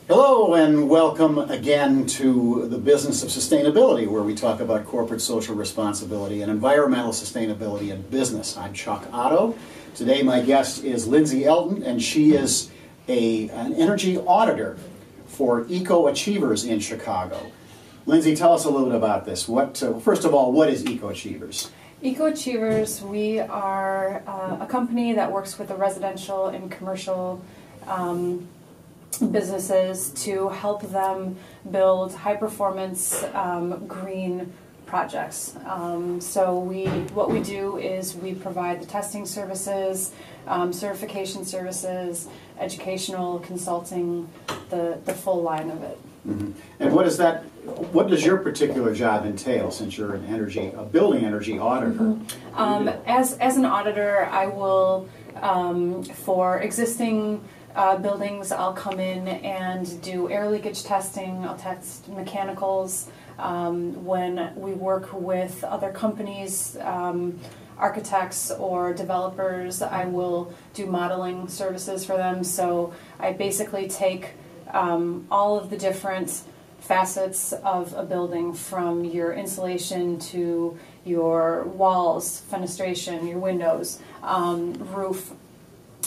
Hello and welcome again to the business of sustainability, where we talk about corporate social responsibility and environmental sustainability in business. I'm Chuck Otto. Today my guest is Lindsey Elton, and she is an energy auditor for Eco Achievers in Chicago. Lindsey, tell us a little bit about this. First of all, what is Eco Achievers? Eco Achievers, we are a company that works with the residential and commercial businesses to help them build high-performance green projects. What we do is we provide the testing services, certification services, educational consulting, the full line of it. Mm-hmm. And what does your particular job entail, since you're a building energy auditor? Mm-hmm. As an auditor, I will, for existing buildings, I'll come in and do air leakage testing. I'll test mechanicals. When we work with other companies, architects or developers, I will do modeling services for them. So I basically take all of the different facets of a building, from your insulation to your walls, fenestration, your windows, roof,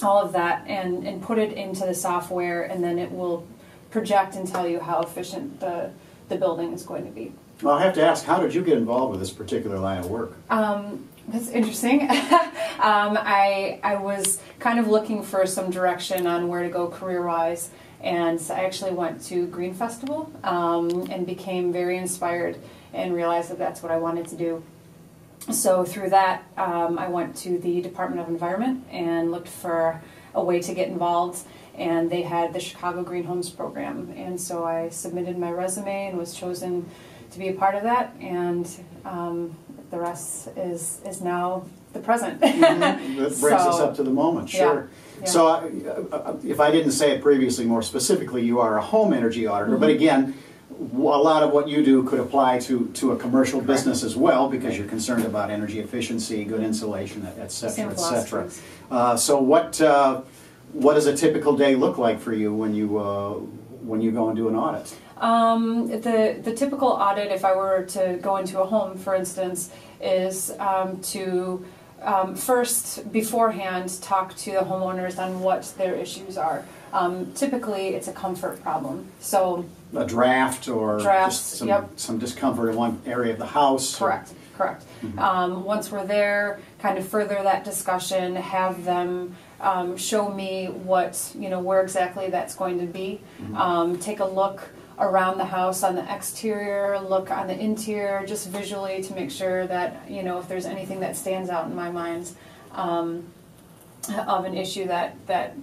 all of that, and put it into the software, and then it will project and tell you how efficient the building is going to be. Well, I have to ask, how did you get involved with this particular line of work? That's interesting. I was kind of looking for some direction on where to go career-wise, and I actually went to Green Festival and became very inspired and realized that that's what I wanted to do. So through that, I went to the Department of Environment and looked for a way to get involved, and they had the Chicago Green Homes program, and so I submitted my resume and was chosen to be a part of that, and the rest is now the present. Mm-hmm. That brings us up to the moment, sure. Yeah. So if I didn't say it previously more specifically, you are a home energy auditor, mm-hmm. But again, a lot of what you do could apply to a commercial Correct. Business as well, because you're concerned about energy efficiency, good insulation, et cetera, et cetera. So what does a typical day look like for you when you go and do an audit? The typical audit, if I were to go into a home, for instance, is to first, beforehand, talk to the homeowners on what their issues are. Typically, it's a comfort problem. So a draft or just some discomfort in one area of the house. Correct. Mm-hmm. Once we're there, kind of further that discussion, have them show me where exactly that's going to be. Mm-hmm. Take a look around the house on the exterior, look on the interior, just visually to make sure that, if there's anything that stands out in my mind of an issue that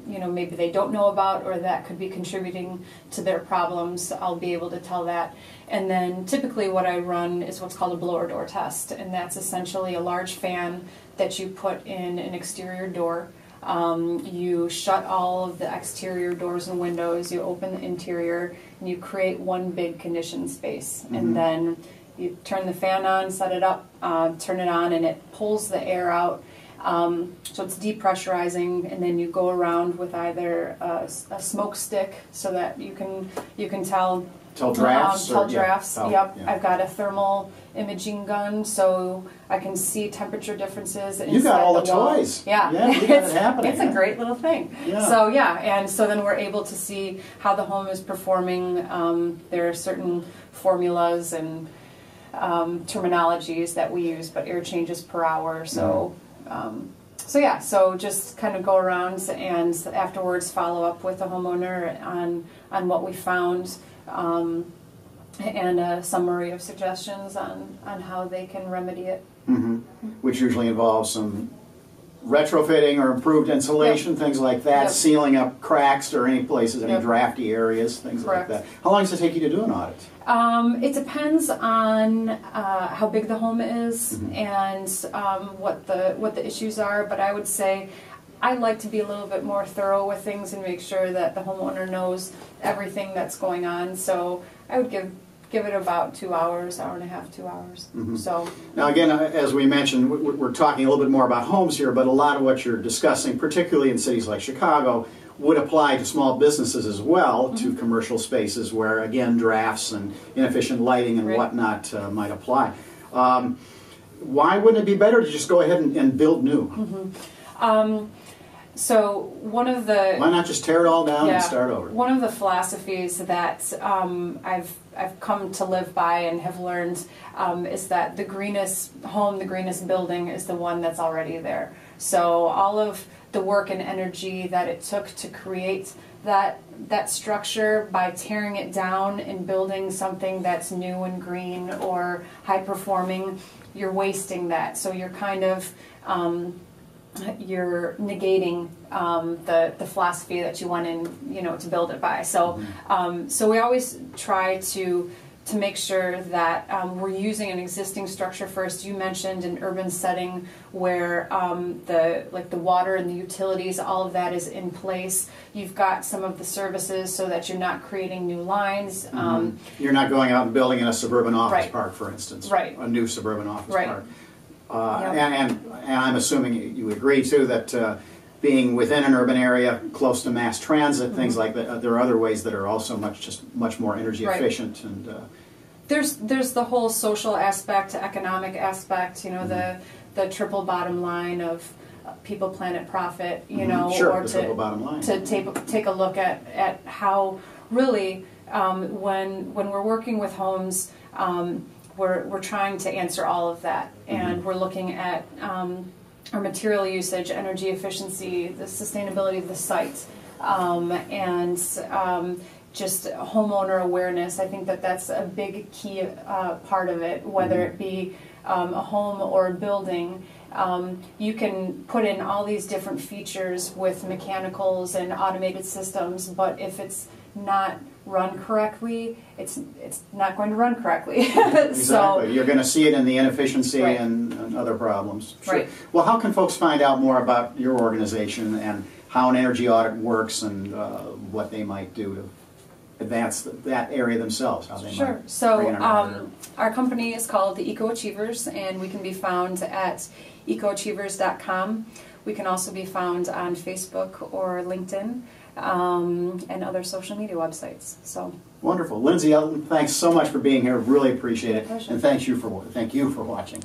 maybe they don't know about, or that could be contributing to their problems, I'll be able to tell that. And then typically what I run is what's called a blower door test, and that's essentially a large fan that you put in an exterior door. You shut all of the exterior doors and windows, you open the interior, and you create one big conditioned space. Mm-hmm. And then you turn the fan on, set it up, turn it on, and it pulls the air out. So it's depressurizing, and then you go around with either a smoke stick so that you can tell drafts. Yep. Yeah. I've got a thermal imaging gun, so I can see temperature differences. You got all the toys. Yeah, you got it happening. It's a great little thing. Yeah. So and so then we're able to see how the home is performing. There are certain formulas and terminologies that we use, but air changes per hour. So. So just kind of go around and afterwards follow up with the homeowner on what we found, and a summary of suggestions on how they can remedy it. Mm-hmm. Which usually involves some retrofitting or improved insulation, things like that, sealing up cracks or any places, any drafty areas, things like that. How long does it take you to do an audit? It depends on how big the home is, mm-hmm. and what the issues are, but I would say I like to be a little bit more thorough with things and make sure that the homeowner knows everything that's going on. So I would give it about 2 hours, hour and a half, 2 hours. Mm-hmm. So now again, as we mentioned, we're talking a little bit more about homes here, but a lot of what you're discussing, particularly in cities like Chicago, would apply to small businesses as well, to commercial spaces where, again, drafts and inefficient lighting and whatnot might apply. Why wouldn't it be better to just go ahead and build new? So one of the... Why not just tear it all down and start over? One of the philosophies that I've come to live by and have learned is that the greenest home, the greenest building is the one that's already there. So all of the work and energy that it took to create that structure, by tearing it down and building something that's new and green or high performing, you're wasting that. So you're kind of you're negating the philosophy that you went in, to build it by. So so we always try to make sure that we're using an existing structure first. You mentioned an urban setting where the water and the utilities, all of that is in place. You've got some of the services so that you're not creating new lines. You're not going out and building in a suburban office park, for instance. Right. A new suburban office park. And I'm assuming you agree too that being within an urban area, close to mass transit, things like that, there are other ways that are also much more energy efficient. And there's the whole social aspect, economic aspect. The triple bottom line of people, planet, profit. Sure, the triple bottom line. To take a look at how really when we're working with homes. We're trying to answer all of that, and we're looking at our material usage, energy efficiency, the sustainability of the site, and just homeowner awareness. I think that's a big key part of it, whether it be a home or a building. You can put in all these different features with mechanicals and automated systems, but if it's not run correctly, it's not going to run correctly. Exactly. So you're going to see it in the inefficiency and other problems. Sure. Right. Well, how can folks find out more about your organization and how an energy audit works and what they might do to advance that area themselves? How they might So our company is called the Eco Achievers, and we can be found at ecoachievers.com. We can also be found on Facebook or LinkedIn. And other social media websites. So wonderful, Lindsey, Elton, thanks so much for being here. Really appreciate it, pleasure. and thank you for watching.